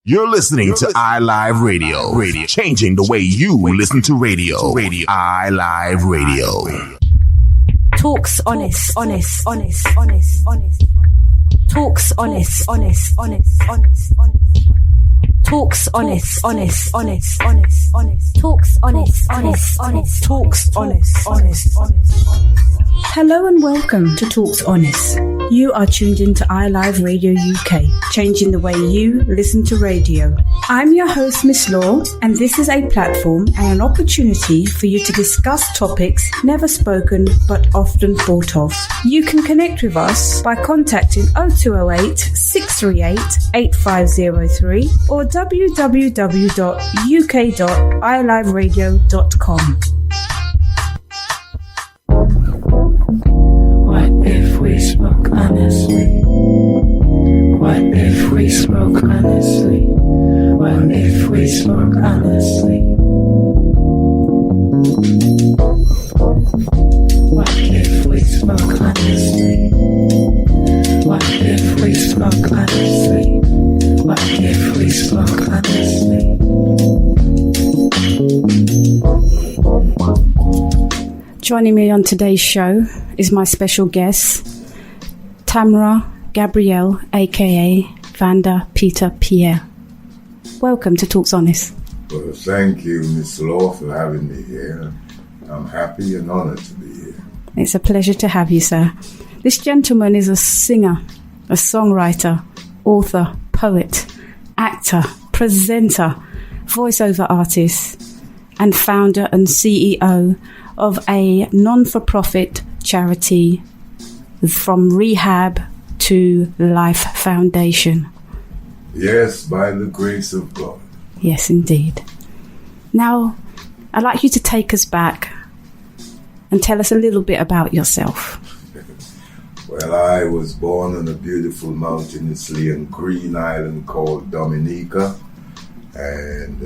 You're listening to iLive Radio, changing the way you listen to radio. iLive Radio. Talks honest. Talks honest. Talks honest. Talks honest. Hello and welcome to Talks Honest. You are tuned into iLive Radio UK, changing the way you listen to radio. I'm your host, Miss Law, and this is a platform and an opportunity for you to discuss topics never spoken but often thought of. You can connect with us by contacting 0208 638 8503 or www.uk.iliveradio.com. What if we spoke honestly? What if we spoke honestly? What if we spoke honestly? What if we spoke honestly? What if we spoke honestly? What if we spoke honestly? Joining me on today's show is my special guest, Tamara, Gabriel, aka Vander, Peter, Pierre. Welcome to Talks Honest. Well, thank you, Miss Law, for having me here. I'm happy and honored to be here. It's a pleasure to have you, sir. This gentleman is a singer, a songwriter, author, poet, actor, presenter, voiceover artist, and founder and CEO of a non-for-profit charity, From Rehab to Life Foundation. Yes, by the grace of God. Yes, indeed. Now, I'd like you to take us back and tell us a little bit about yourself. Well, I was born on a beautiful mountainously and green island called Dominica, and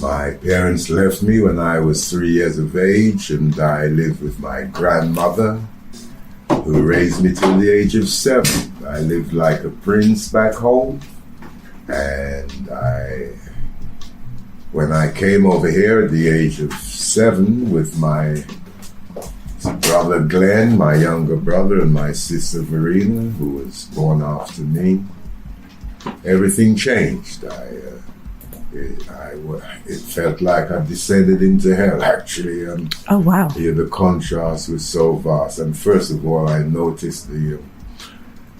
my parents left me when I was 3 years of age, and I lived with my grandmother, who raised me till the age of 7. I lived like a prince back home, and when I came over here at the age of 7 with my brother Glenn, my younger brother, and my sister Verena, who was born after me, everything changed. It felt like I descended into hell, actually. Oh, wow. Yeah, the contrast was so vast. And first of all, I noticed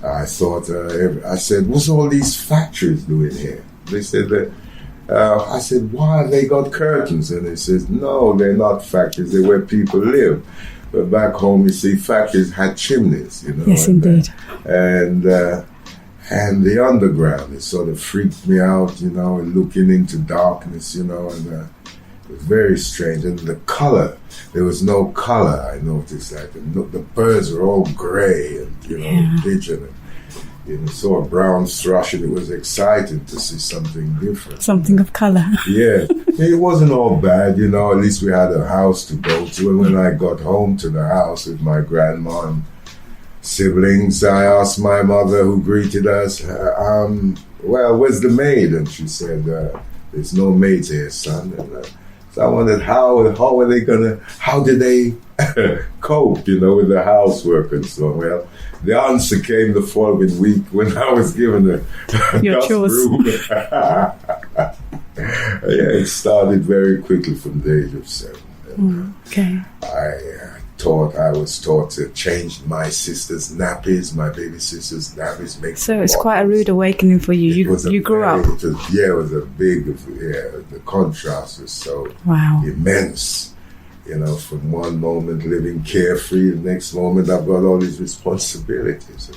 I said, what's all these factories doing here? They said that, I said, why have they got curtains? And they said, no, they're not factories, they're where people live. But back home, you see, factories had chimneys, you know. Yes, indeed. And the underground, it sort of freaked me out, you know, and looking into darkness, you know, and it was very strange. And the color, there was no color, I noticed that. The birds were all gray and, you know, pigeon. And, saw a brown thrush, and it was exciting to see something different. Something of color. Yeah, it wasn't all bad, you know, at least we had a house to go to. And when I got home to the house with my grandma and siblings, I asked my mother, who greeted us, well, where's the maid? And she said, there's no maids here, son. And, so I wondered how did they cope, you know, with the housework and so on. Well, the answer came the following week when I was given a dust broom. Yeah, it started very quickly from the age of 7. And, okay. I was taught to change my sister's nappies, my baby sister's nappies. So it's quite a rude awakening for you. You grew up. It was a big, the contrast was so immense. You know, from one moment living carefree, the next moment I've got all these responsibilities.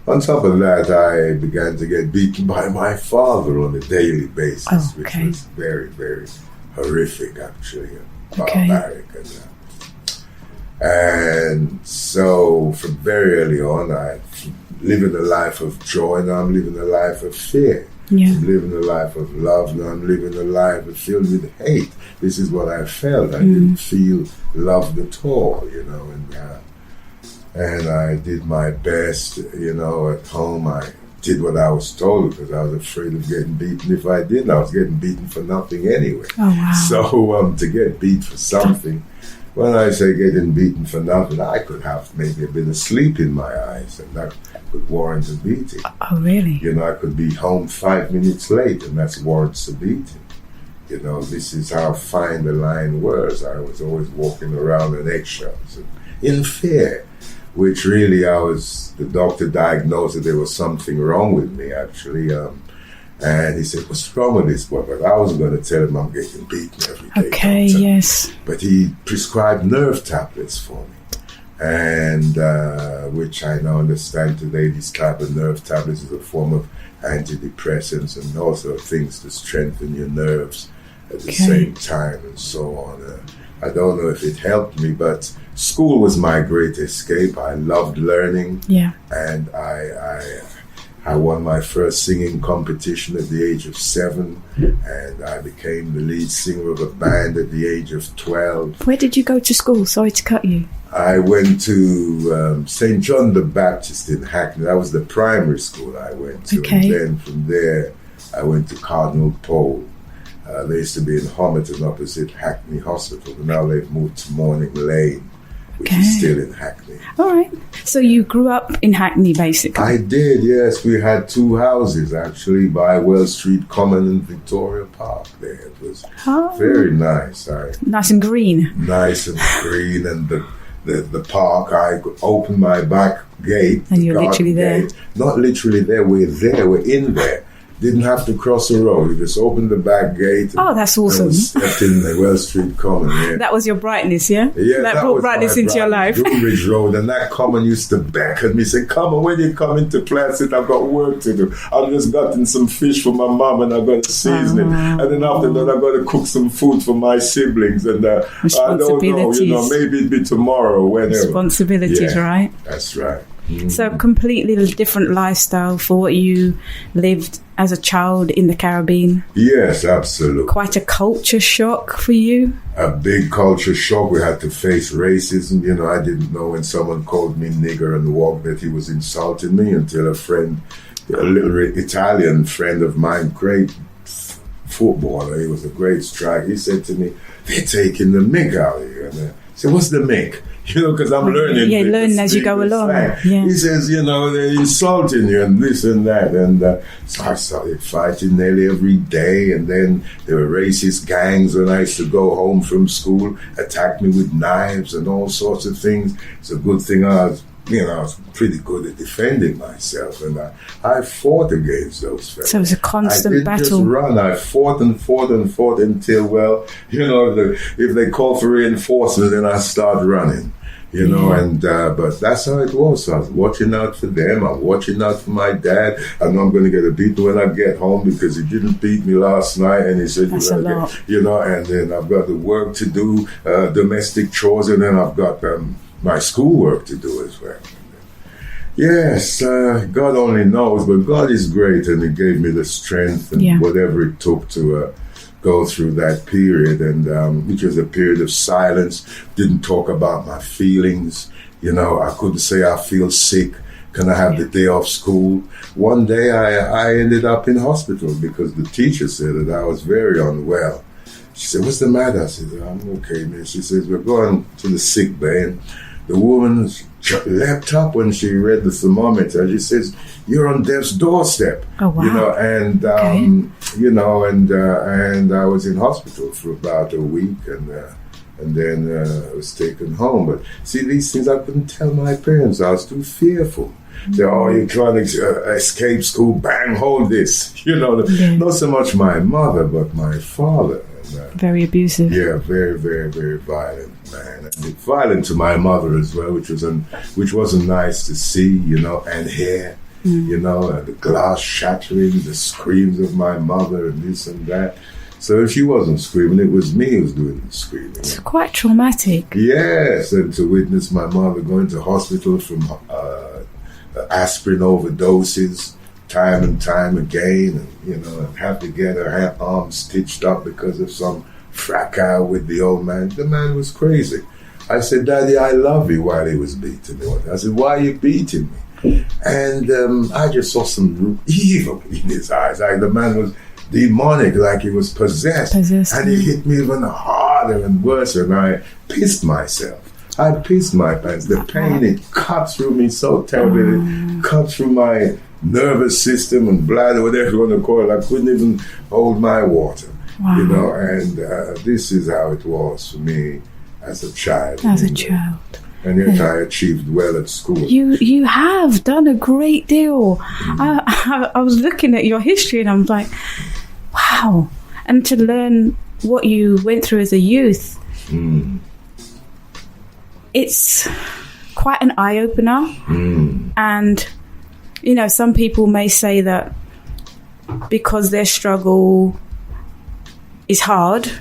On top of that, I began to get beaten by my father on a daily basis, which was very, very horrific, actually, barbaric. And so from very early on, I living a life of joy, now I'm living a life of fear. Yeah. I'm living a life of love, now I'm living a life filled with hate. This is what I felt. I didn't feel loved at all, you know, and I did my best, you know, at home. I did what I was told because I was afraid of getting beaten. If I didn't, I was getting beaten for nothing anyway. Oh, wow. So to get beat for something, when I say getting beaten for nothing, I could have maybe a bit of sleep in my eyes, and that could warrant a beating. Oh, really? You know, I could be home 5 minutes late, and that's warrants a beating. You know, this is how fine the line was. I was always walking around in eggshells and in fear, which really the doctor diagnosed that there was something wrong with me, actually. And he said, what's wrong with this boy? But I wasn't going to tell him I'm getting beaten every day. Okay, doctor. yes. But he prescribed nerve tablets for me. And which I now understand today, these type of nerve tablets is a form of antidepressants and also things to strengthen your nerves at the same time and so on. I don't know if it helped me, but school was my great escape. I loved learning. Yeah. And I won my first singing competition at the age of 7, and I became the lead singer of a band at the age of 12. Where did you go to school? Sorry to cut you. I went to St. John the Baptist in Hackney. That was the primary school I went to. Okay. And then from there, I went to Cardinal Pole. They used to be in Homerton opposite Hackney Hospital, but now they've moved to Morning Lane, which is still in Hackney. All right. So you grew up in Hackney, basically? I did, yes. We had 2 houses, actually, by Wells Street Common and Victoria Park there. It was very nice. Nice and green. Nice and green, and the park, I opened my back gate. And you're literally there. Not literally there, we're in there. Didn't have to cross the road. You just opened the back gate. Oh, that's awesome. Stepped in the Wells Street Common. Yeah. That was your brightness, yeah? Yeah, that brought brightness into your life. Groombridge Road, and that common used to beckon me, say, come on, when you come into play, I said, I've got work to do. I've just gotten some fish for my mom, and I've got to season it. And then after that, I've got to cook some food for my siblings. And I don't know, maybe it'd be tomorrow, whenever. Responsibilities, right? That's right. Mm-hmm. So completely different lifestyle for what you lived as a child in the Caribbean. Yes, absolutely. Quite a culture shock for you. A big culture shock. We had to face racism. You know, I didn't know when someone called me nigger and walked that he was insulting me until a little Italian friend of mine, great footballer, he was a great striker, he said to me, they're taking the mick out of you. And I said, what's the mick? You know, because I'm learning. Yeah, learning as you go along. Yeah. He says, you know, they're insulting you and this and that. And so I started fighting nearly every day. And then there were racist gangs when I used to go home from school, attack me with knives and all sorts of things. It's a good thing I was pretty good at defending myself. And I fought against those fellas. So it was a constant battle. I didn't just run. I fought and fought and fought until, well, you know, if they call for reinforcement, then I start running. You know, and but that's how it was. So I was watching out for them. I'm watching out for my dad. I know I'm going to get a beating when I get home because he didn't beat me last night, and he said, you know, and then I've got the work to do, domestic chores, and then I've got my schoolwork to do as well. Yes, God only knows, but God is great, and He gave me the strength and whatever it took to go through that period, and which was a period of silence. Didn't talk about my feelings. You know, I couldn't say I feel sick. Can I have the day off school? One day I ended up in hospital because the teacher said that I was very unwell. She said, what's the matter? I said, I'm okay, man. She says, we're going to the sick bay. And the woman leapt up when she read the thermometer. She says, you're on death's doorstep. Oh, wow. You know, and you know, and I was in hospital for about a week, and then I was taken home. But see, these things I couldn't tell my parents. I was too fearful. They you're trying to escape school. Bang, hold this. You know, not so much my mother, but my father. Very abusive. Yeah, very, very, very violent, man. And violent to my mother as well, which wasn't nice to see, you know, and hear. You know, the glass shattering, the screams of my mother and this and that. So if she wasn't screaming, it was me who was doing the screaming. It's quite traumatic. Yes, and to witness my mother going to hospital from aspirin overdoses time and time again, and, you know, and have to get her arm stitched up because of some fracas with the old man. The man was crazy. I said, Daddy, I love you, while he was beating me. I said, why are you beating me? And I just saw some evil in his eyes. Like the man was demonic, like he was possessed. And he hit me even harder and worse, and I pissed myself. I pissed my pants. The pain, it cut through me so terribly. It cut through my nervous system and bladder, whatever you want to call it. I couldn't even hold my water. You know, and this is how it was for me as a child. And yet I achieved well at school. You have done a great deal. I was looking at your history and I'm like, wow. And to learn what you went through as a youth, it's quite an eye-opener. And, you know, some people may say that because their struggle is hard,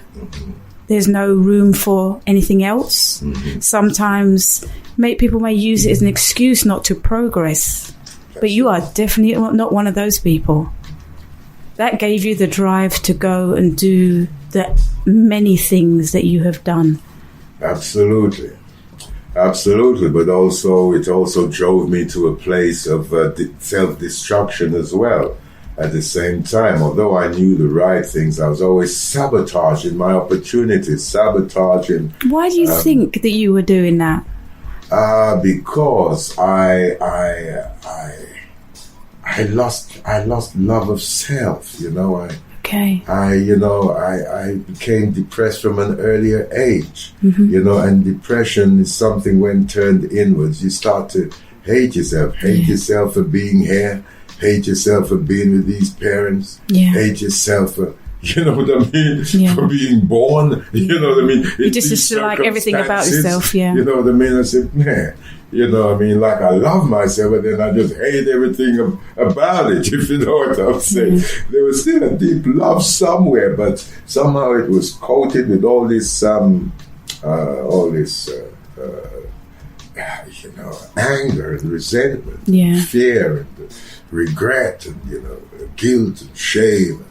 there's no room for anything else. Sometimes people may use it as an excuse not to progress. But you are definitely not one of those people. That gave you the drive to go and do the many things that you have done. Absolutely. But also it also drove me to a place of self-destruction as well. At the same time, although I knew the right things, I was always sabotaging my opportunities, sabotaging. Why do you think that you were doing that? Because I lost love of self. You know, I became depressed from an earlier age. You know, and depression is something when turned inwards. You start to hate yourself, yourself for being here. Hate yourself for being with these parents. Hate yourself for, you know what I mean? For being born. You know what I mean? You just like everything about yourself, You know what I mean? I said, man, you know what I mean? Like I love myself, but then I just hate everything about it, if you know what I'm saying. There was still a deep love somewhere, but somehow it was coated with all this anger and resentment, fear and regret and, you know, guilt and shame.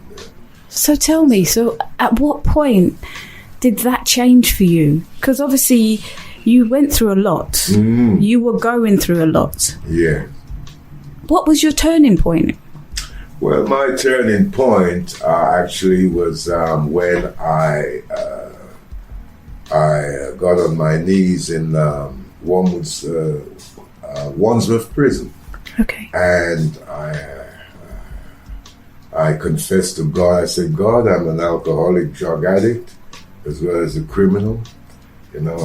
So tell me, at what point did that change for you? Because obviously you went through a lot. You were going through a lot. Yeah. What was your turning point? Well, my turning point actually was when I got on my knees in Wandsworth Prison. Okay. And I confessed to God. I said, God, I'm an alcoholic drug addict as well as a criminal, you know,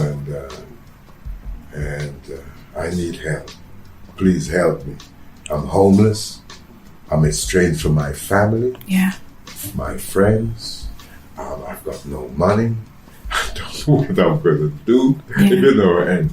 and I need help. Please help me. I'm homeless. I'm estranged from my family, my friends. I've got no money. I don't know what I'm going to do, you know, and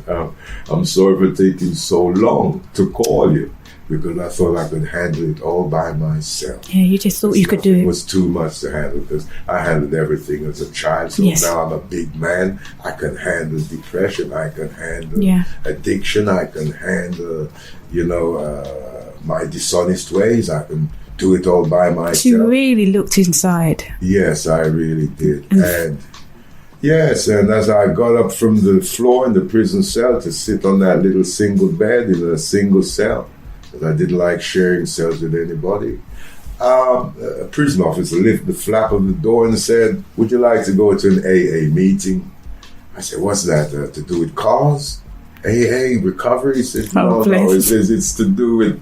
I'm sorry for taking so long to call you, because I thought I could handle it all by myself. Yeah, you just thought you could do it. It was too much to handle, because I handled everything as a child, so now I'm a big man. I can handle depression, I can handle addiction, I can handle, you know, my dishonest ways, I can do it all by myself. So you really looked inside. Yes, I really did. And as I got up from the floor in the prison cell to sit on that little single bed in a single cell, because I didn't like sharing cells with anybody, a prison officer lifted the flap of the door and said, would you like to go to an AA meeting? I said, what's that, to do with cars? AA, recovery? He said, no, he says it's to do with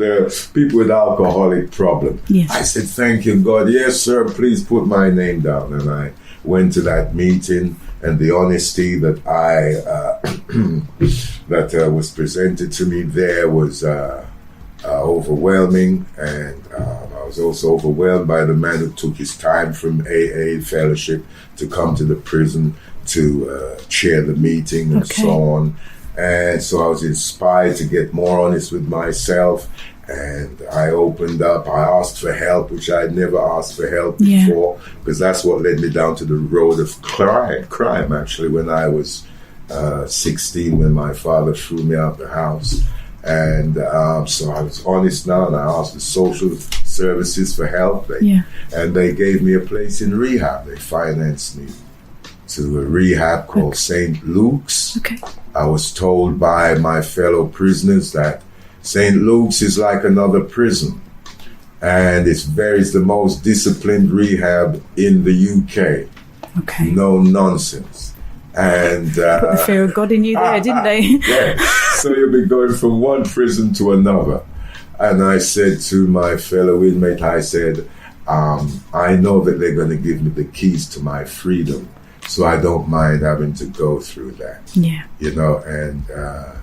people with alcoholic problem. Yes. I said, thank you, God. Yes, sir, please put my name down. And I went to that meeting, and the honesty that that was presented to me there was overwhelming, and I was also overwhelmed by the man who took his time from AA fellowship to come to the prison to chair the meeting and so on. And so I was inspired to get more honest with myself, and I opened up. I asked for help, which I had never asked for help before, because that's what led me down to the road of crime actually, when I was 16, when my father threw me out the house. And so I was honest now, and I asked the social services for help. And they gave me a place in rehab. They financed me to a rehab called St. Luke's. I was told by my fellow prisoners that St. Luke's is like another prison. And it's the most disciplined rehab in the UK. Okay. No nonsense. And put the fear of God in you there, didn't they? Yeah. So you'll be going from one prison to another. And I said to my fellow inmate, I said, I know that they're going to give me the keys to my freedom, so I don't mind having to go through that. Yeah. You know, and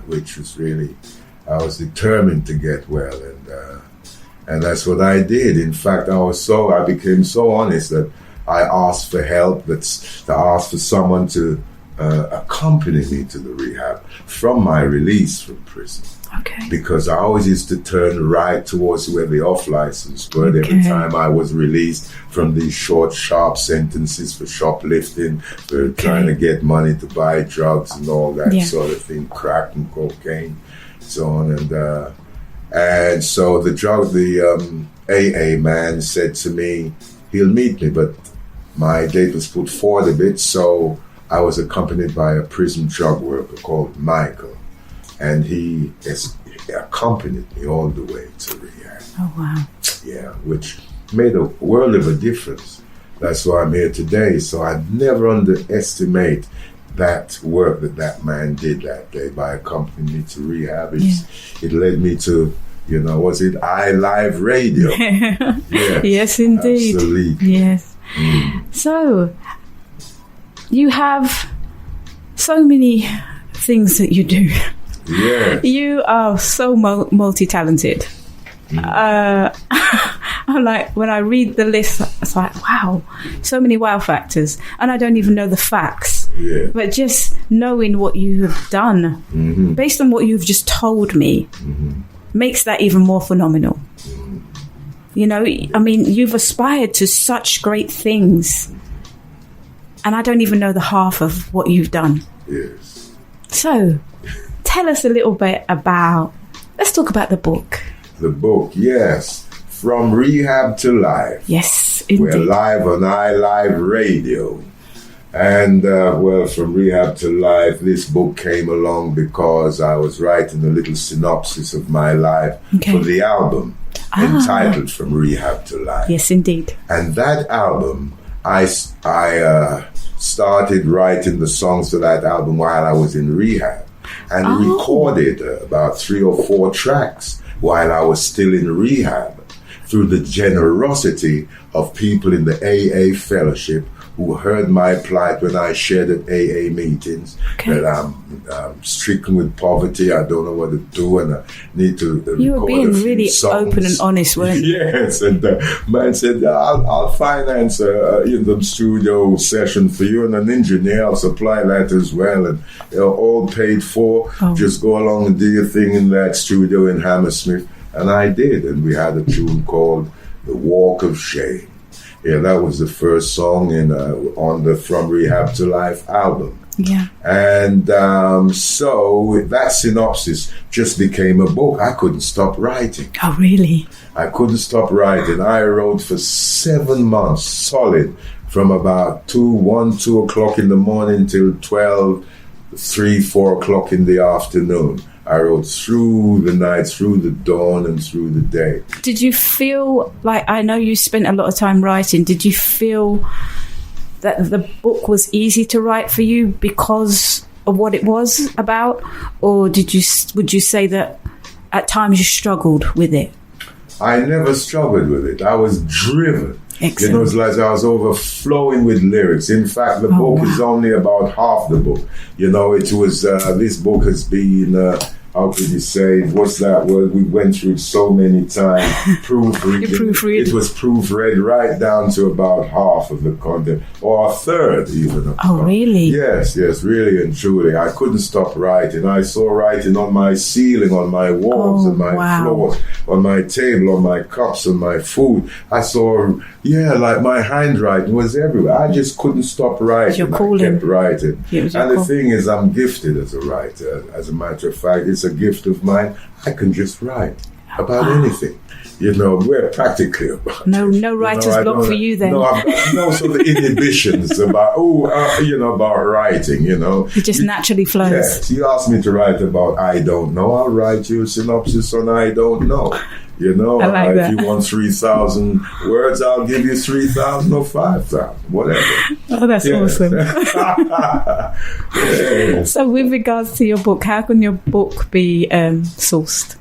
which was really, I was determined to get well, and that's what I did. In fact, I became so honest that I asked for help, I asked for someone to accompany me to the rehab from my release from prison. Okay. Because I always used to turn right towards where the off license were. Okay. Every time I was released from these short, sharp sentences for shoplifting, for trying to get money to buy drugs and all that sort of thing, crack and cocaine, so on. And so the AA man said to me, he'll meet me, but my date was put forward a bit, so I was accompanied by a prison drug worker called Michael. And he accompanied me all the way to rehab. Oh, wow. Yeah, which made a world of a difference. That's why I'm here today. So I'd never underestimate that work that man did that day by accompanying me to rehab. It led me to, was it iLive Radio? Yes, yes, indeed. Absolutely. Yes. So, you have so many things that you do. Yeah. You are so multi-talented. I'm like, when I read the list, it's like, wow, so many wow factors. And I don't even know the facts. Yeah. But just knowing what you have done, based on what you've just told me, makes that even more phenomenal. I mean, you've aspired to such great things. And I don't even know the half of what you've done. Yes. So, tell us a little bit let's talk about the book. The book, yes. From Rehab to Life. Yes, indeed. We're live on iLive Radio. And, from Rehab to Life, this book came along because I was writing a little synopsis of my life for the album entitled From Rehab to Life. Yes, indeed. And that album, I started writing the songs for that album while I was in rehab. And recorded about 3 or 4 tracks while I was still in rehab through the generosity of people in the AA fellowship who heard my plight when I shared at AA meetings, that I'm stricken with poverty, I don't know what to do, and I need to You were being really songs. open and honest, weren't you? Yes, and the man said, I'll finance the studio session for you, and an engineer, I'll supply that as well, and all paid for. Just go along and do your thing in that studio in Hammersmith. And I did, and we had a tune called The Walk of Shame. Yeah, that was the first song on the From Rehab to Life album. Yeah. And so that synopsis just became a book. I couldn't stop writing. Oh, really? I couldn't stop writing. I wrote for 7 months solid, from about 2 o'clock in the morning till 12, 3, 4 o'clock in the afternoon. I wrote through the night, through the dawn, and through the day. Did you feel like, I know you spent a lot of time writing, did you feel that the book was easy to write for you because of what it was about? Or would you say that at times you struggled with it? I never struggled with it. I was driven. Excellent. It's like I was overflowing with lyrics. In fact, the book is only about half the book. It was, this book has been, how could you say, what's that word? We went through it so many times. Proofreading. Proofread. It was proofread right down to about half of the content, or a third even. Of Oh, really? Yes, really and truly. I couldn't stop writing. I saw writing on my ceiling, on my walls, on my floors, on my table, on my cups, on my food. I saw, like my handwriting was everywhere. I just couldn't stop writing. I kept writing. And the thing is, I'm gifted as a writer. As a matter of fact, it's a gift of mine. I can just write. about anything. We're practically about no writer's block for you then. No, I've got no sort of inhibitions about about writing. It just naturally flows. Yes, you asked me to write about I don't know. I'll write you a synopsis on I don't know. I like that. If you want 3,000 words, I'll give you 3,000 or 5,000, whatever. Oh, that's awesome. Yeah. So with regards to your book, how can your book be sourced?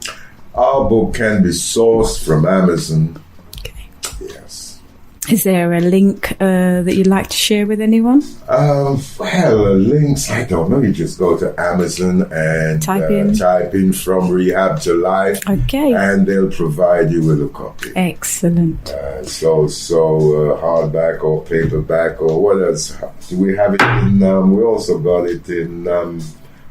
Our book can be sourced from Amazon. Okay. Yes. Is there a link that you'd like to share with anyone? Links, I don't know. You just go to Amazon and type in From Rehab to Life. Okay. And they'll provide you with a copy. Excellent. So hardback or paperback or what else? Do we have it in, we also got it in,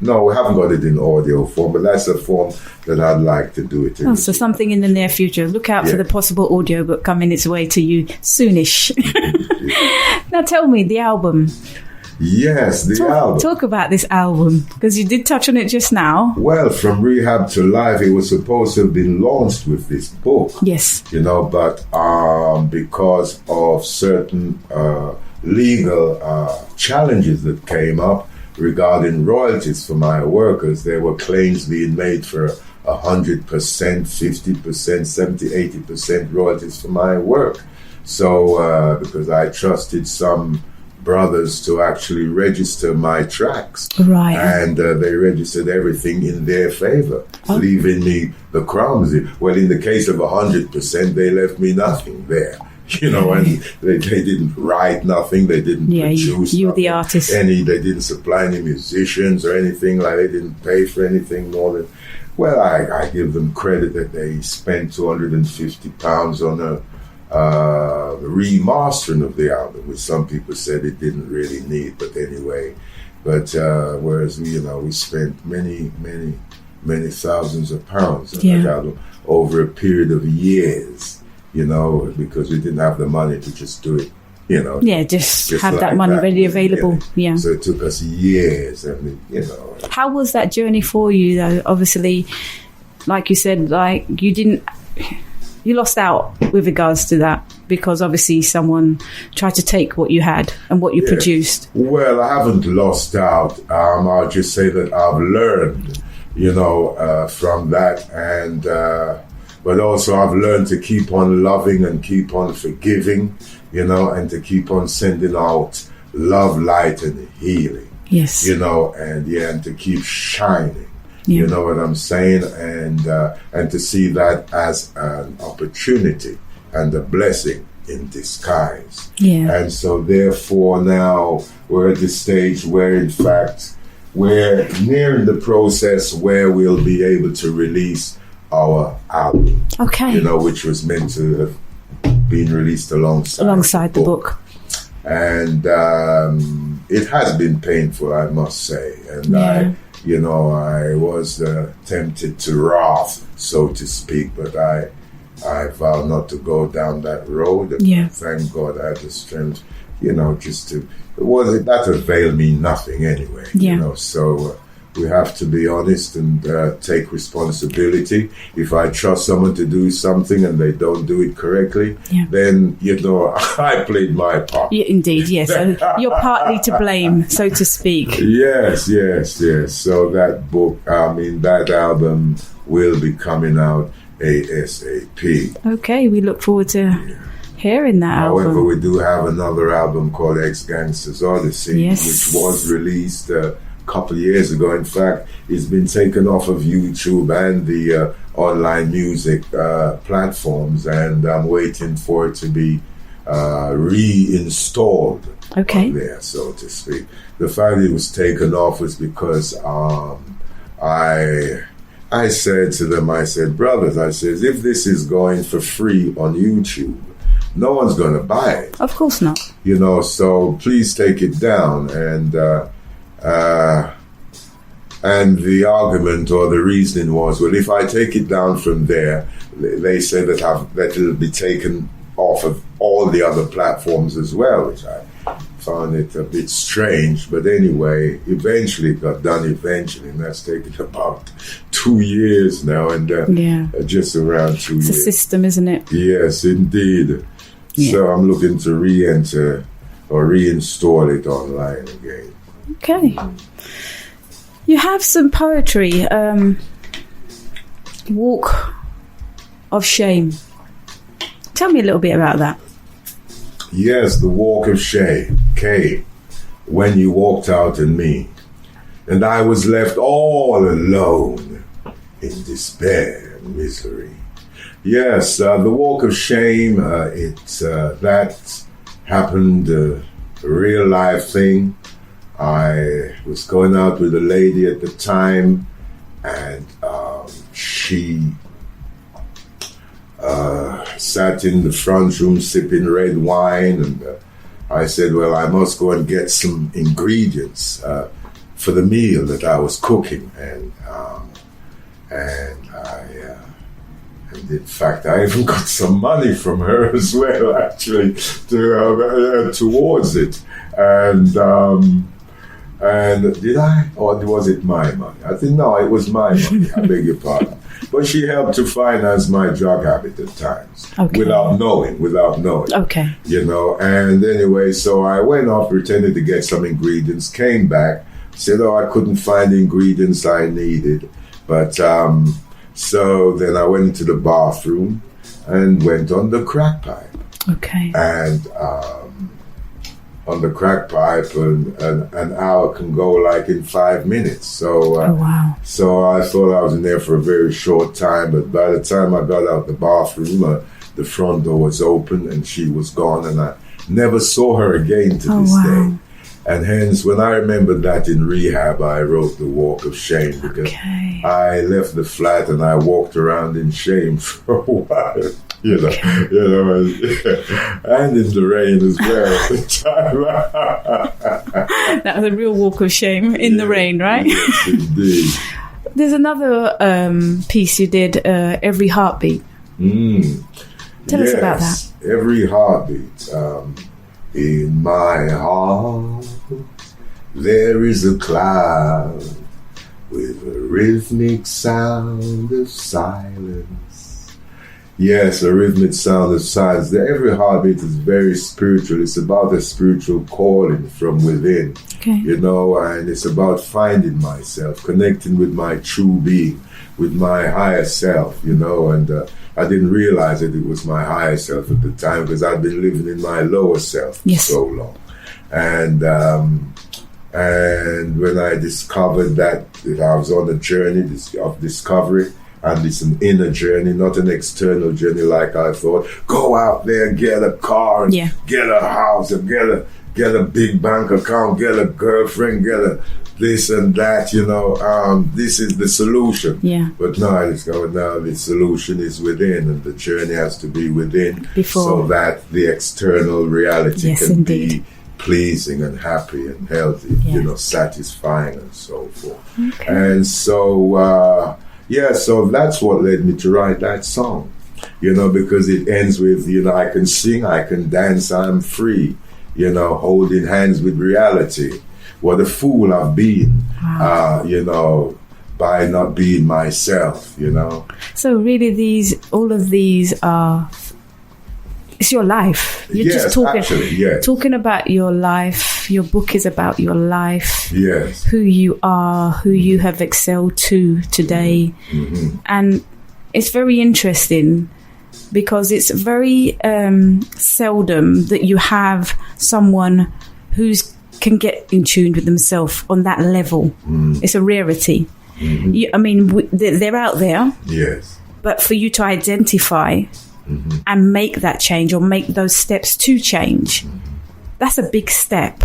no, we haven't got it in audio form, but that's a form that I'd like to do it in. So something in the near future. Look out for the possible audio book coming its way to you soonish. Now tell me, the album. Yes, the album. Talk about this album, because you did touch on it just now. Well, From Rehab to Life, it was supposed to have been launched with this book. Yes. But because of certain legal challenges that came up, regarding royalties for my workers, there were claims being made for 100%, 50%, 70, 80% royalties for my work. So, because I trusted some brothers to actually register my tracks. Right. And they registered everything in their favor, leaving me the crumbs. Well, in the case of 100%, they left me nothing there. And they didn't write nothing, they didn't produce you nothing, the artist. they didn't supply any musicians or anything, like they didn't pay for anything more than, well, I give them credit that they spent £250 on a remastering of the album, which some people said it didn't really need, but anyway. But whereas we spent many thousands of pounds on that album over a period of years. Because we didn't have the money to just do it, just have like that money ready available. Yeah. So it took us years, How was that journey for you, though? Obviously, like you said, you lost out with regards to that, because obviously someone tried to take what you had and what you produced. Well, I haven't lost out. I'll just say that I've learned, from that, and but also I've learned to keep on loving and keep on forgiving, and to keep on sending out love, light, and healing. Yes. And to keep shining. You know what I'm saying? And to see that as an opportunity and a blessing in disguise. Yeah. And so therefore now we're at the stage where, in fact, we're nearing the process where we'll be able to release our album, which was meant to have been released alongside the book. And it has been painful, I must say. And I was tempted to wrath, so to speak, but I vowed not to go down that road. And thank God I had the strength, just to. That availed me nothing anyway. So. We have to be honest and take responsibility. If I trust someone to do something and they don't do it correctly, then, I played my part. Yeah, indeed, yes. So you're partly to blame, so to speak. Yes. So that book, that album will be coming out ASAP. Okay, we look forward to hearing that album. However, we do have another album called Ex-Gangsters Odyssey, which was released couple of years ago. In fact, it's been taken off of YouTube and the online music platforms, and I'm waiting for it to be reinstalled on there, so to speak. The fact it was taken off was because I said to them, brothers, if this is going for free on YouTube, no one's going to buy it. Of course not. So please take it down. And the argument or the reasoning was, well, if I take it down from there, they say that it'll be taken off of all the other platforms as well, which I found it a bit strange. But anyway, eventually it got done and that's taken about 2 years now, and just around 2 years. It's a system, isn't it? Yes, indeed. Yeah. So I'm looking to re-enter or reinstall it online again. Okay. You have some poetry, Walk of Shame. Tell me a little bit about that. Yes, the walk of shame came when you walked out in me, and I was left all alone in despair and misery. Yes, the walk of shame, that happened, a real life thing. I was going out with a lady at the time, and she sat in the front room sipping red wine, and I said, well, I must go and get some ingredients for the meal that I was cooking, and in fact, I even got some money from her as well, actually, towards it. And did I? Or was it my money? I think, no, it was my money. I beg your pardon. But she helped to finance my drug habit at times, without knowing. Okay. You know, and anyway, so I went off, pretended to get some ingredients, came back, said, I couldn't find the ingredients I needed. But, so then I went into the bathroom and went on the crack pipe. Okay. And on the crack pipe, an hour can go like in 5 minutes. So, wow. So I thought I was in there for a very short time, but by the time I got out the bathroom, the front door was open and she was gone, and I never saw her again to this day. And hence, when I remembered that in rehab, I wrote the Walk of Shame, because I left the flat and I walked around in shame for a while. You know, and in the rain as well at the time. That was a real walk of shame in the rain, right? Yes, indeed. There's another piece you did, Every Heartbeat. Tell us about that. Every heartbeat. In my heart, there is a cloud with a rhythmic sound of silence. Yes, a rhythmic sound of silence. Every heartbeat is very spiritual. It's about a spiritual calling from within, you know, and it's about finding myself, connecting with my true being, with my higher self, you know, and I didn't realize that it was my higher self at the time, because I'd been living in my lower self for so long. And when I discovered that I was on a journey of discovery, and it's an inner journey, not an external journey like I thought. Go out there, get a car, and get a house, and get a big bank account, get a girlfriend, get a this and that, you know, this is the solution. Yeah. But no, it's going now, the solution is within, and the journey has to be within so that the external reality can be pleasing and happy and healthy, you know, satisfying and so forth. And so, so that's what led me to write that song, you know, because it ends with, you know, I can sing, I can dance, I'm free, you know, holding hands with reality. What a fool I've been, you know, by not being myself, you know. So really all of these are, it's your life. You're just talking about your life. Your book is about your life. Yes. Who you are, who you have excelled to today. Mm-hmm. And it's very interesting, because it's very seldom that you have someone who's can get in tune with themselves on that level. It's a rarity. I mean, they're out there. Yes. But for you to identify and make that change, or make those steps to change, that's a big step.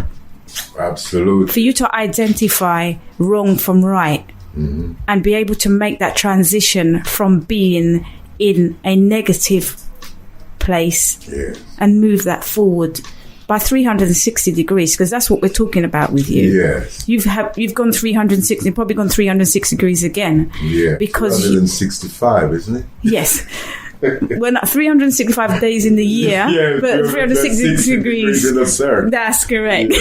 Absolutely. For you to identify wrong from right and be able to make that transition from being in a negative place and move that forward by 360 degrees, because that's what we're talking about with you. Yes. You've gone 360, probably gone 360 degrees again. Yeah. Because 365, isn't it? Yes. we're not 365 days in the year, but 360 degrees. In a circle. That's correct.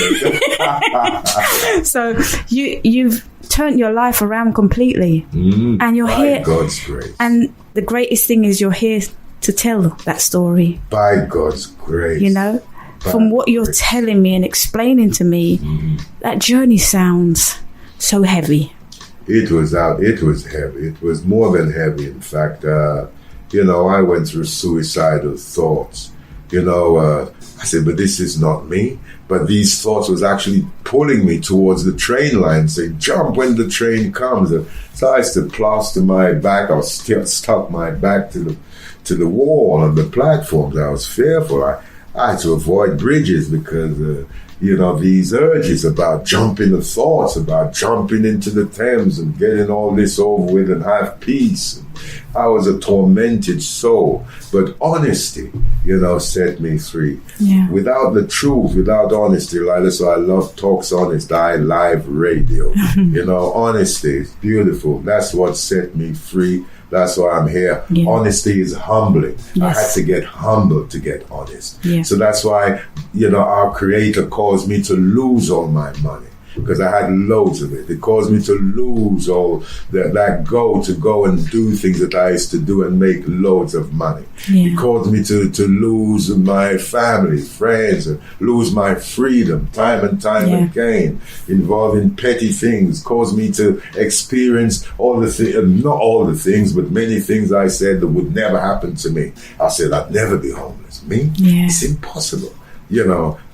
Yeah. So you've turned your life around completely, and you're here. By God's grace. And the greatest thing is you're here to tell that story. By God's grace. You know, from what you're telling me and explaining to me, that journey sounds so heavy. It was heavy. It was more than heavy. In fact, I went through suicidal thoughts. I said, but this is not me. But these thoughts was actually pulling me towards the train line, saying, jump when the train comes. And so I used to plaster my back. I was stuck my back to the wall on the platforms. I was fearful. I had to avoid bridges because, these urges about jumping the thoughts, about jumping into the Thames and getting all this over with and have peace. I was a tormented soul. But honesty, set me free. Yeah. Without the truth, without honesty, that's why I love TalksHonest, iLiveUK. Honesty is beautiful. That's what set me free. That's why I'm here. Yeah. Honesty is humbling. Yes. I had to get humble to get honest. Yeah. So that's why, our Creator caused me to lose all my money because I had loads of it. It caused me to lose all that to go and do things that I used to do and make loads of money. Yeah. It caused me to lose my family, friends, and lose my freedom time and time again, involving petty things. Caused me to experience all the things, not all the things, but many things I said that would never happen to me. I said, I'd never be homeless. Me? Yeah. It's impossible.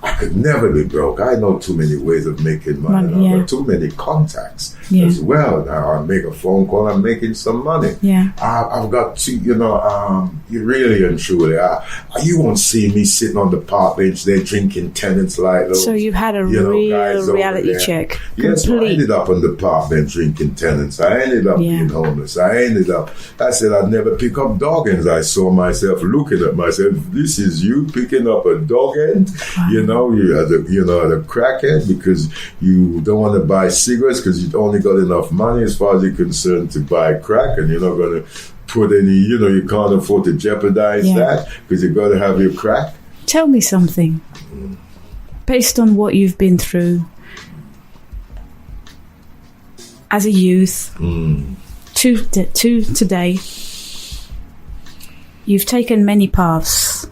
I could never be broke. I know too many ways of making money. I've got too many contacts as well. Now I make a phone call, I'm making some money. Yeah. I've got to, you really and truly, you won't see me sitting on the park bench there drinking tenants like those. So you've had a real reality check. Yes, I ended up on the park bench drinking tenants. I ended up being homeless. I said I'd never pick up dog ends. I saw myself looking at myself, this is you picking up a dog end? Wow. You're the crackhead because you don't want to buy cigarettes because you've only got enough money as far as you're concerned to buy crack, and you're not going to put any, you can't afford to jeopardize that because you've got to have your crack. Tell me something. Based on what you've been through as a youth to today, you've taken many paths.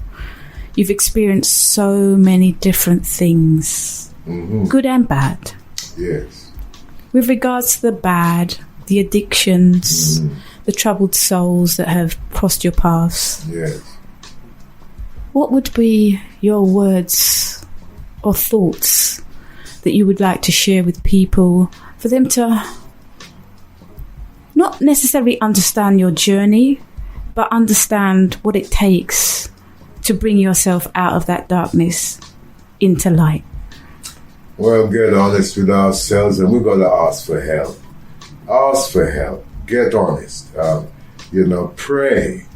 You've experienced so many different things, good and bad. Yes. With regards to the bad, the addictions, the troubled souls that have crossed your paths. Yes. What would be your words or thoughts that you would like to share with people for them to not necessarily understand your journey, but understand what it takes to bring yourself out of that darkness into light? Well, get honest with ourselves, and we've got to ask for help. Ask for help. Get honest. Pray.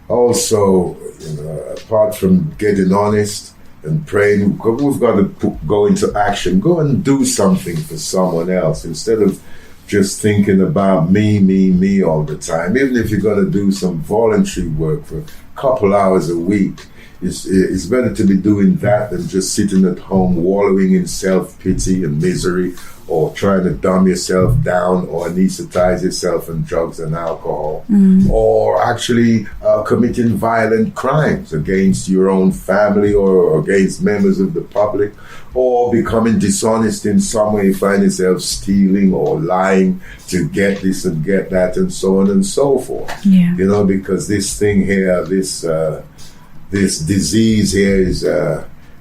Also, apart from getting honest and praying, we've got to go into action. Go and do something for someone else instead of just thinking about me all the time. Even if you're going to do some voluntary work for a couple hours a week, it's better to be doing that than just sitting at home wallowing in self-pity and misery, or trying to dumb yourself down or anesthetize yourself in drugs and alcohol, or actually committing violent crimes against your own family or against members of the public, or becoming dishonest in some way. You find yourself stealing or lying to get this and get that and so on and so forth. Yeah. Because this thing here, this disease here is,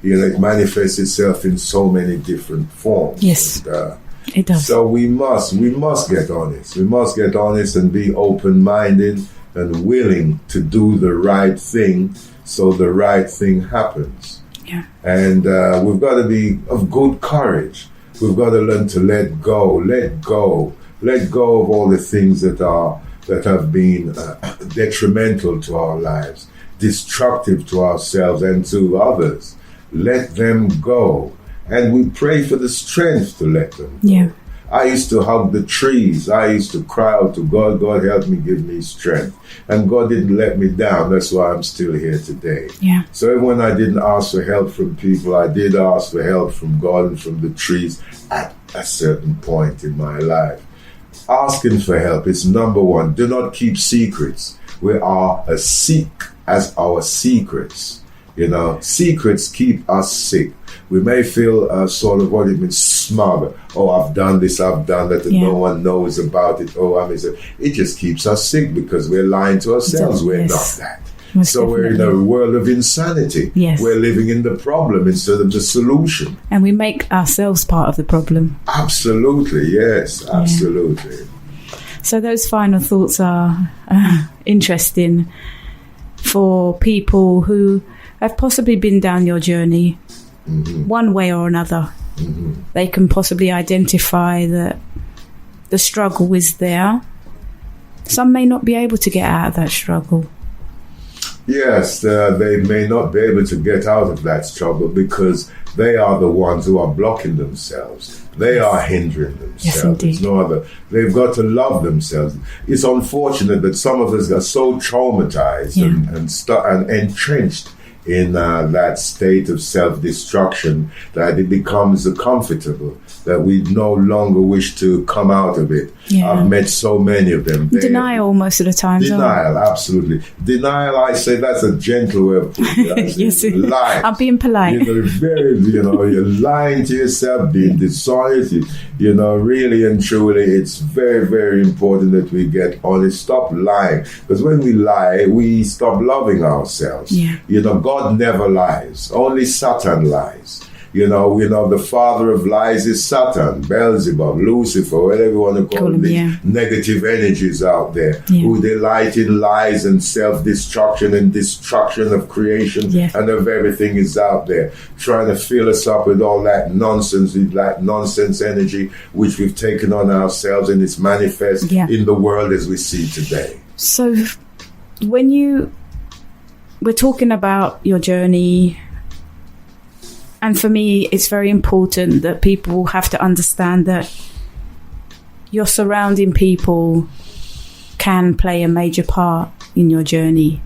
it manifests itself in so many different forms. Yes, and, it does. So we must get honest. We must get honest and be open-minded and willing to do the right thing so the right thing happens. Yeah. And we've got to be of good courage. We've got to learn to let go of all the things that have been detrimental to our lives, destructive to ourselves and to others. Let them go. And we pray for the strength to let them go. Yeah. I used to hug the trees. I used to cry out to God, God help me, give me strength. And God didn't let me down. That's why I'm still here today. Yeah. So even when I didn't ask for help from people, I did ask for help from God and from the trees at a certain point in my life. Asking for help is number one. Do not keep secrets. We are as sick as our secrets. You know, secrets keep us sick. We may feel sort of what it means, smug. Oh, I've done this, I've done that, and no one knows about it. Oh, it just keeps us sick because we're lying to ourselves. We're not that. Most so definitely. We're in a world of insanity. Yes. We're living in the problem instead of the solution. And we make ourselves part of the problem. Absolutely, yes, absolutely. So those final thoughts are interesting for people who have possibly been down your journey one way or another. They can possibly identify that the struggle is there. Some may not be able to get out of that struggle. Yes, they may not be able to get out of that struggle because they are the ones who are blocking themselves. They are hindering themselves. Yes, indeed. It's no other. They've got to love themselves. It's unfortunate that some of us are so traumatized and entrenched in that state of self-destruction that it becomes comfortable, that we no longer wish to come out of it. Yeah. I've met so many of them. Denial most of the time. Denial, absolutely. Denial, I say that's a gentle way of putting it. Yes, lie. I'm being polite. You're lying to yourself, being dishonest. Really and truly, it's very, very important that we get honest. Stop lying. Because when we lie, we stop loving ourselves. Yeah. God never lies. Only Satan lies. The father of lies is Satan, Beelzebub, Lucifer, whatever you want to call them, negative energies out there who delight in lies and self-destruction and destruction of creation and of everything is out there, trying to fill us up with all that nonsense energy which we've taken on ourselves, and it's manifest in the world as we see today. So when we're talking about your journey, and for me, it's very important that people have to understand that your surrounding people can play a major part in your journey.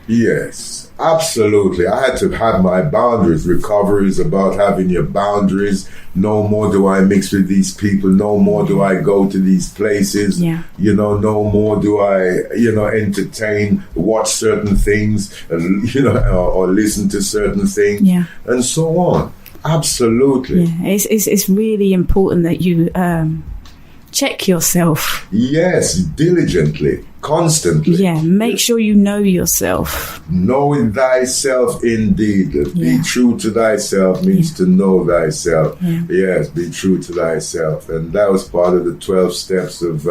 Yes, absolutely. I had to have my boundaries. Recovery is about having your boundaries. No more do I mix with these people. No more do I go to these places. No more do I, entertain, watch certain things, and, or listen to certain things, and so on. Absolutely. Yeah, it's really important that you check yourself. Yes, diligently, constantly. Yeah, make sure you know yourself. Knowing thyself indeed. Be true to thyself means to know thyself. Yes, be true to thyself. And that was part of the 12 steps of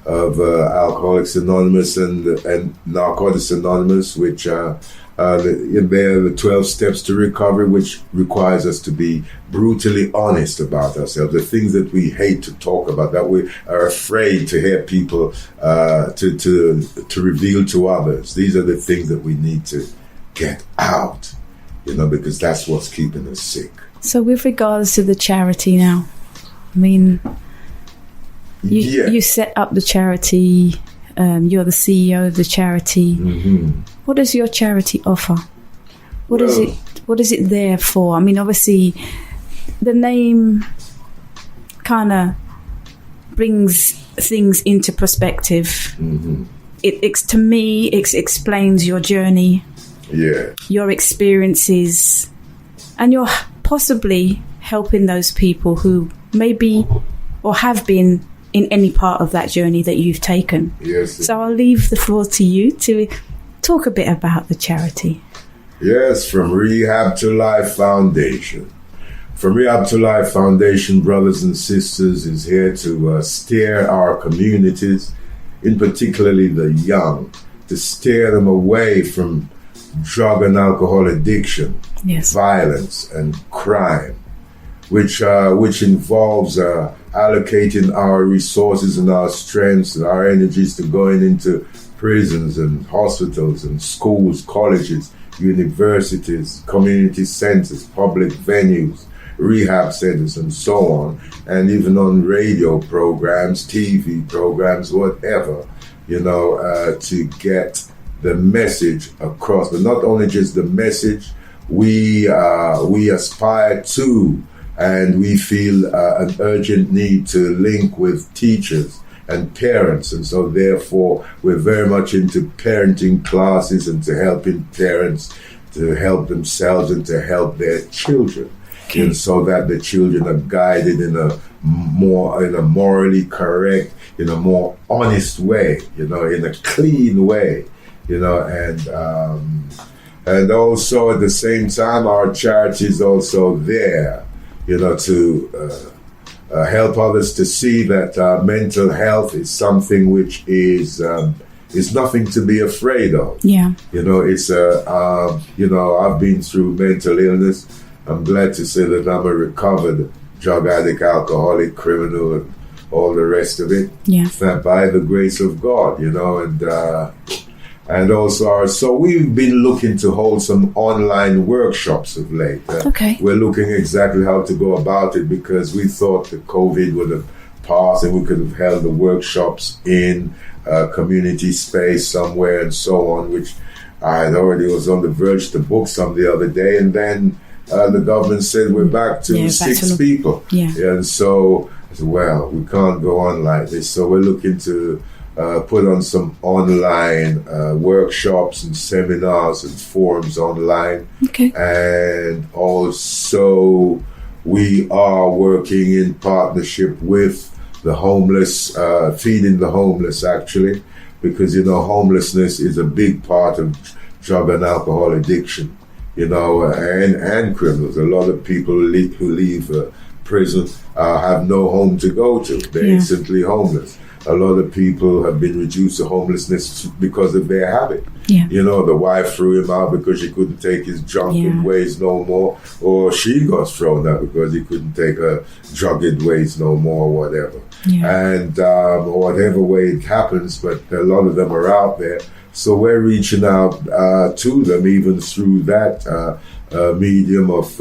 Alcoholics Anonymous and Narcotics Anonymous, which they're the 12 steps to recovery, which requires us to be brutally honest about ourselves, the things that we hate to talk about, that we are afraid to hear people to reveal to others. These are the things that we need to get out, because that's what's keeping us sick. So with regards to the charity now, I mean, you set up the charity. You're the CEO of the charity. What does your charity offer? What is it there for? I mean, obviously, the name kind of brings things into perspective. To me, it explains your journey, your experiences, and you're possibly helping those people who may be or have been in any part of that journey that you've taken. Yes. So I'll leave the floor to you to talk a bit about the charity. Yes, From Rehab to Life Foundation. From Rehab to Life Foundation, brothers and sisters, is here to steer our communities, in particularly the young, to steer them away from drug and alcohol addiction, violence and crime, which involves allocating our resources and our strengths and our energies to going into prisons and hospitals and schools, colleges, universities, community centers, public venues, rehab centers and so on, and even on radio programs, TV programs, whatever, to get the message across. But not only just the message, we aspire to, and we feel an urgent need to link with teachers and parents, and so therefore we're very much into parenting classes and to helping parents to help themselves and to help their children, and so that the children are guided in a morally correct, in a more honest way, in a clean way, and also at the same time our charity is also there, to help others to see that mental health is something which is nothing to be afraid of. Yeah. It's I've been through mental illness. I'm glad to say that I'm a recovered drug addict, alcoholic, criminal, and all the rest of it. Yeah. By the grace of God, and also so we've been looking to hold some online workshops of late. Okay. We're looking exactly how to go about it because we thought the COVID would have passed and we could have held the workshops in a community space somewhere and so on, which I had already was on the verge to book some the other day, and then the government said we're back to 6 people. Yeah. And so I said, well, we can't go on like this. So we're looking to put on some online workshops and seminars and forums online. Okay. And also we are working in partnership with the homeless, feeding the homeless actually, because homelessness is a big part of drug and alcohol addiction, and criminals. A lot of people who leave prison have no home to go to. They're instantly homeless. A lot of people have been reduced to homelessness because of their habit. Yeah. The wife threw him out because she couldn't take his drunken ways no more, or she got thrown out because he couldn't take her drugged ways no more, or whatever. Yeah. And whatever way it happens, but a lot of them are out there. So we're reaching out to them even through that medium of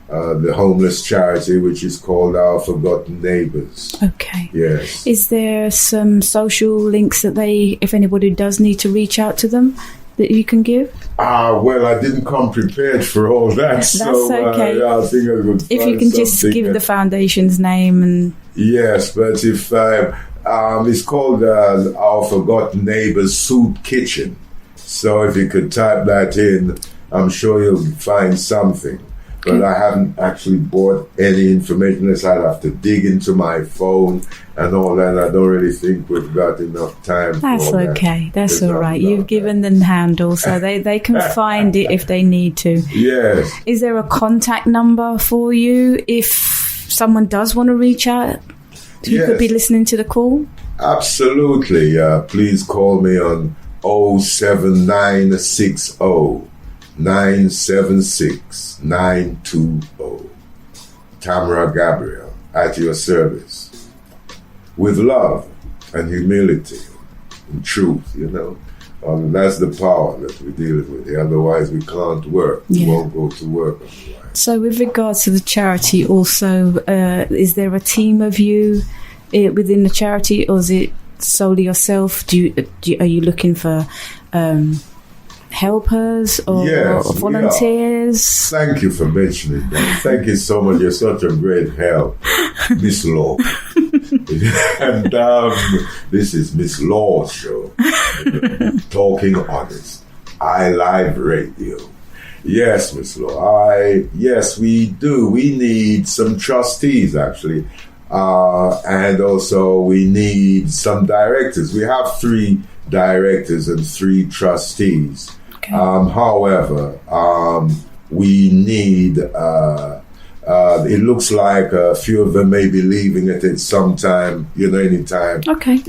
the homeless charity, which is called Our Forgotten Neighbors. Okay. Yes. Is there some social links that if anybody does need to reach out to them, that you can give? Well, I didn't come prepared for all that. That's okay. I think I would if you can just give the foundation's name and... Yes, but if it's called Our Forgotten Neighbors Soup Kitchen. So if you could type that in, I'm sure you'll find something. But I haven't actually bought any information unless I'd have to dig into my phone and all that. I don't really think we've got enough time That's for okay. that. That's all right. You've given them handle, so they can find it if they need to. Yes. Is there a contact number for you if someone does want to reach out? Who could be listening to the call? Absolutely. Please call me on 07960 976 920. Tamara Gabriel, at your service. With love and humility and truth, that's the power that we're dealing with. Otherwise, we can't work. We won't go to work otherwise. So with regards to the charity also, is there a team of you within the charity, or is it solely yourself? Are you looking for... helpers or volunteers? Thank you for mentioning that. Thank you so much. You're such a great help, Miss Law. And this is Miss Law's show, Talking Honest, iLiveUK. Yes, Miss Law. Yes, we do. We need some trustees, actually. And also we need some directors. We have 3 directors and 3 trustees. Okay. However, we need, it looks like a few of them may be leaving at some time, anytime, okay.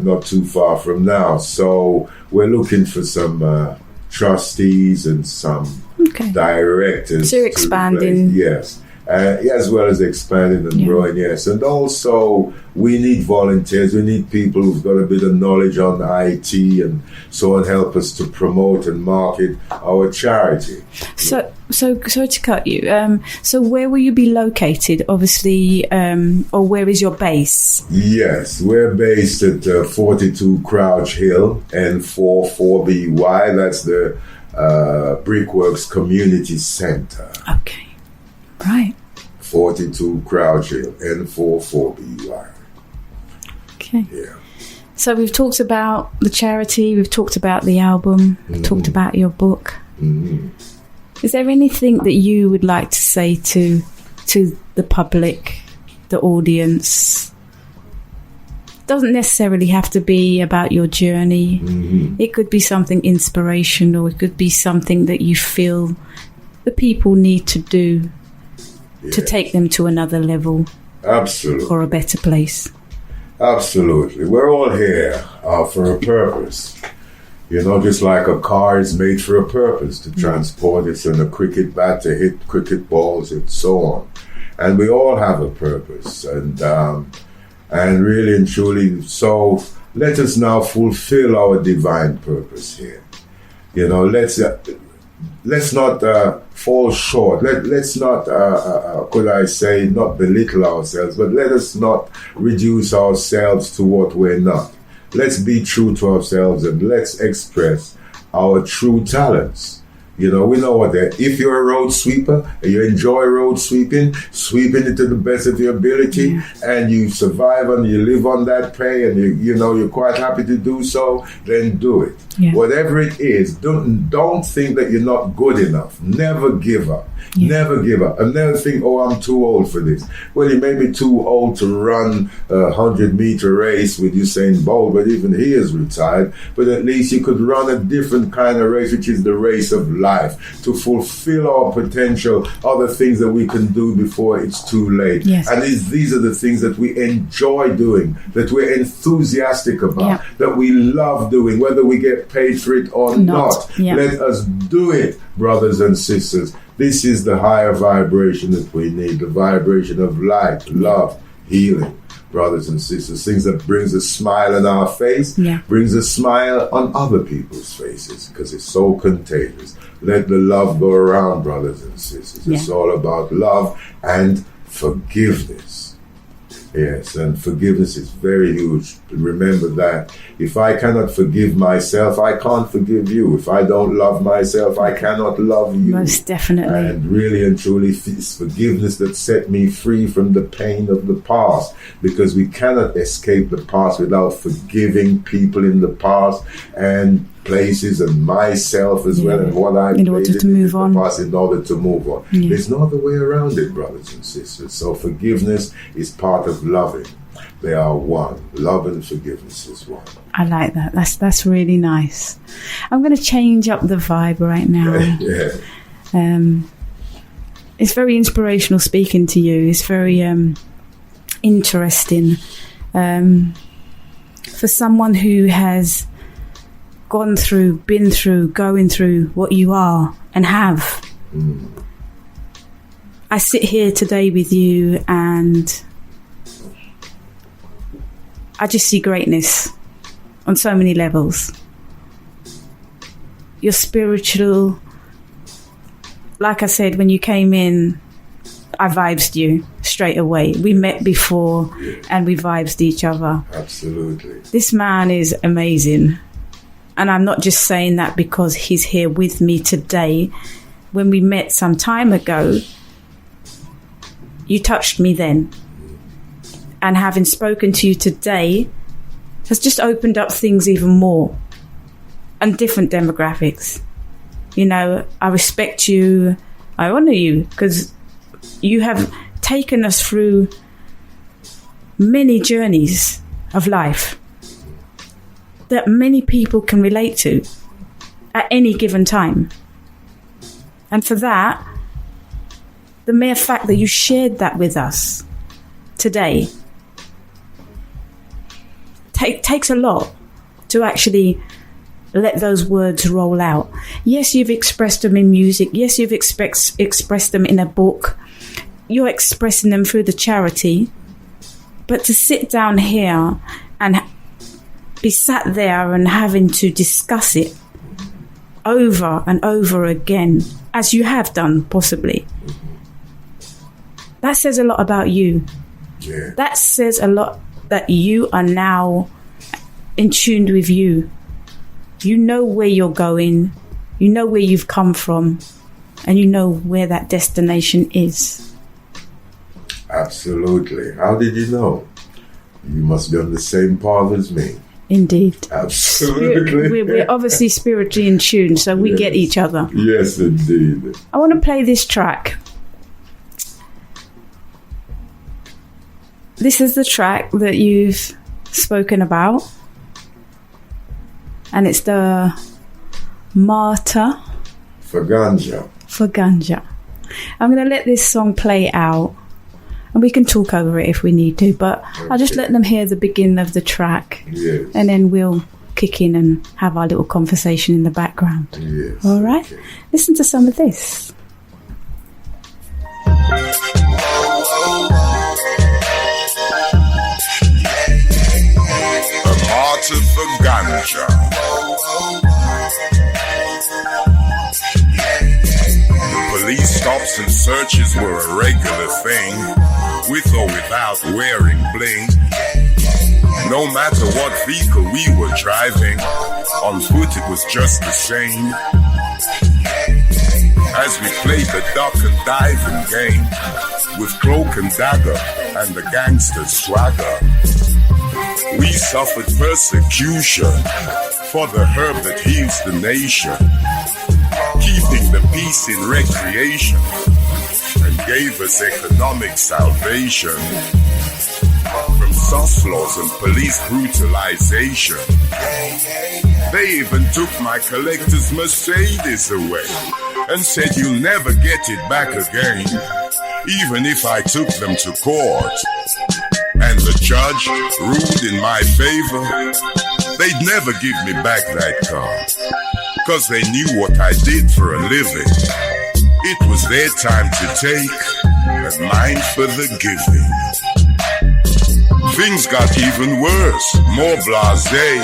Not too far from now. So we're looking for some trustees and some directors. So you're expanding. Yes. as well as expanding and growing, yes. And also, we need volunteers. We need people who've got a bit of knowledge on IT and so on, help us to promote and market our charity. So sorry to cut you. So where will you be located, obviously, or where is your base? Yes, we're based at 42 Crouch Hill, N44BY. That's the Brickworks Community Center. Okay, right. 42 Crouch Hill, N44BY. Okay. Yeah. So we've talked about the charity, we've talked about the album, we've talked about your book. Is there anything that you would like to say to the public, the audience? Doesn't necessarily have to be about your journey. It could be something inspirational. It could be something that you feel the people need to do to take them to another level. Absolutely. Or a better place. Absolutely. We're all here for a purpose. You know, just like a car is made for a purpose, to transport it, and a cricket bat to hit cricket balls and so on. And we all have a purpose. And really and truly, so let us now fulfill our divine purpose here. You know, let's not fall short. Let's not, could I say, not belittle ourselves, but let us not reduce ourselves to what we're not. Let's be true to ourselves and let's express our true talents. You know, we know what that. If you're a road sweeper and you enjoy road sweeping it to the best of your ability, and you survive and you live on that pay, and you're quite happy to do so, then do it. Whatever it is, don't think that you're not good enough. Never give up. Never give up. And never think, oh, I'm too old for this. Well, you may be too old to run a 100-meter race with Usain Bolt, but even he is retired. But at least you could run a different kind of race, which is the race of life, to fulfill our potential, other things that we can do before it's too late. And these are the things that we enjoy doing, that we're enthusiastic about, that we love doing, whether we get paid for it or not. Let us do it, brothers and sisters. This is the higher vibration that we need, the vibration of light, love, healing, brothers and sisters. Things that brings a smile on our face, brings a smile on other people's faces, because it's so contagious. Let the love go around, brothers and sisters. It's all about love and forgiveness. Yes, and forgiveness is very huge. Remember that. If I cannot forgive myself, I can't forgive you. If I don't love myself, I cannot love you. Most definitely. And really and truly, it's forgiveness that set me free from the pain of the past, because we cannot escape the past without forgiving people in the past and places and myself as well, and what I in order to move on. In order to move on. There's no other way around it, brothers and sisters. So forgiveness is part of loving. They are one. Love and forgiveness is one. I like that. That's really nice. I'm going to change up the vibe right now. It's very inspirational speaking to you. It's very interesting. For someone who has gone through, been through, going through what you are and have. I sit here today with you and I just see greatness on so many levels. You're spiritual. Like I said, when you came in, I vibed you straight away. We met before and we vibed each other. Absolutely. This man is amazing. And I'm not just saying that because he's here with me today. When we met some time ago, you touched me then. And having spoken to you today has just opened up things even more. And different demographics. You know, I respect you. I honor you because you have taken us through many journeys of life that many people can relate to at any given time. And for that, the mere fact that you shared that with us today takes a lot to actually let those words roll out. Yes, you've expressed them in music. Yes, you've expressed them in a book. you're expressing them through the charity, but to sit down here and be sat there and having to discuss it over and over again, as you have done possibly, that says a lot about you. Yeah. That says a lot that you are now in tune with you. You know where you're going, you know where you've come from, and you know where that destination is. Absolutely. How did you know? You must be on the same path as me. Indeed. Absolutely. We're obviously spiritually in tune, so we get each other. Yes, indeed. I want to play this track. This is the track that you've spoken about, and it's the Martyr For Ganja. for Ganja. I'm going to let this song play out, and we can talk over it if we need to, but I'll just let them hear the beginning of the track, Yes. and then we'll kick in and have our little conversation in the background. Yes. All right? Okay. Listen to some of this. A martyr for ganja. Police stops and searches were a regular thing, with or without wearing bling. No matter what vehicle we were driving, on foot it was just the same. As we played the duck and diving game, with cloak and dagger and the gangster's swagger, we suffered persecution for the herb that heals the nation, keeping the peace in recreation, and gave us economic salvation from sus laws and police brutalization. They even took my collector's Mercedes away and said you'll never get it back again, even if I took them to court. And the judge ruled in my favor. They'd never give me back that car, 'cause they knew what I did for a living. It was their time to take, and mine for the giving. Things got even worse, more blasé,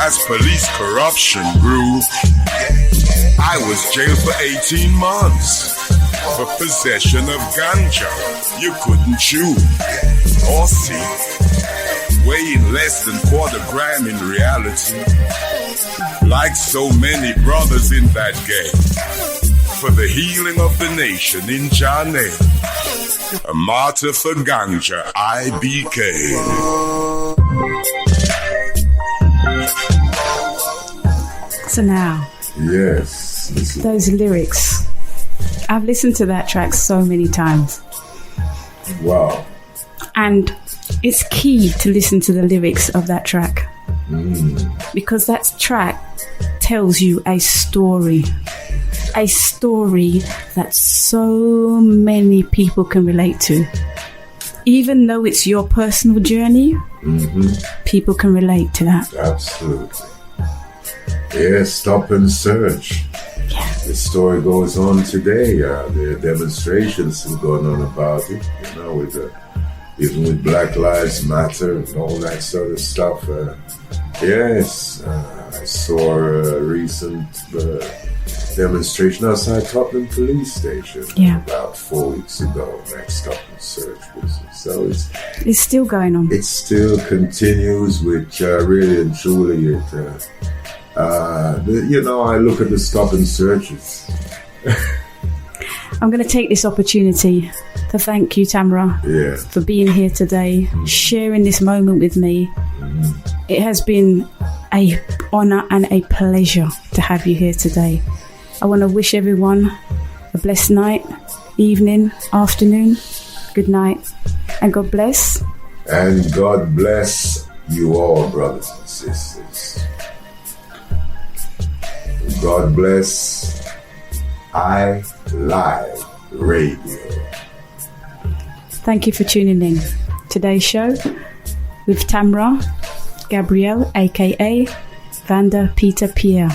as police corruption grew. I was jailed for 18 months for possession of ganja you couldn't chew or see, weighing less than quarter gram in reality. Like so many brothers in that game, for the healing of the nation in Jah name, a martyr for ganja, I became. So now, Yes. those lyrics, I've listened to that track so many times, Wow. and it's key to listen to the lyrics of that track, because that track tells you a story that so many people can relate to. Even though it's your personal journey, people can relate to that. Absolutely. Yes, stop and search. Yeah. The story goes on today. There are demonstrations still going on about it, you know, with even with Black Lives Matter and all that sort of stuff. Yes, I saw a recent demonstration outside Tottenham Police Station about 4 weeks ago. Next stop and search business. So It's still going on. it still continues, which really and truly you know, I look at the stop and searches. I'm going to take this opportunity to thank you, Tamara, Yeah. for being here today, sharing this moment with me. It has been an honour and a pleasure to have you here today. I want to wish everyone a blessed night, evening, afternoon, good night, and God bless. And God bless you all, brothers and sisters. God bless iLive Radio. Thank you for tuning in. Today's show with Tamara, Gabriel, aka Vander, Peter, Pierre.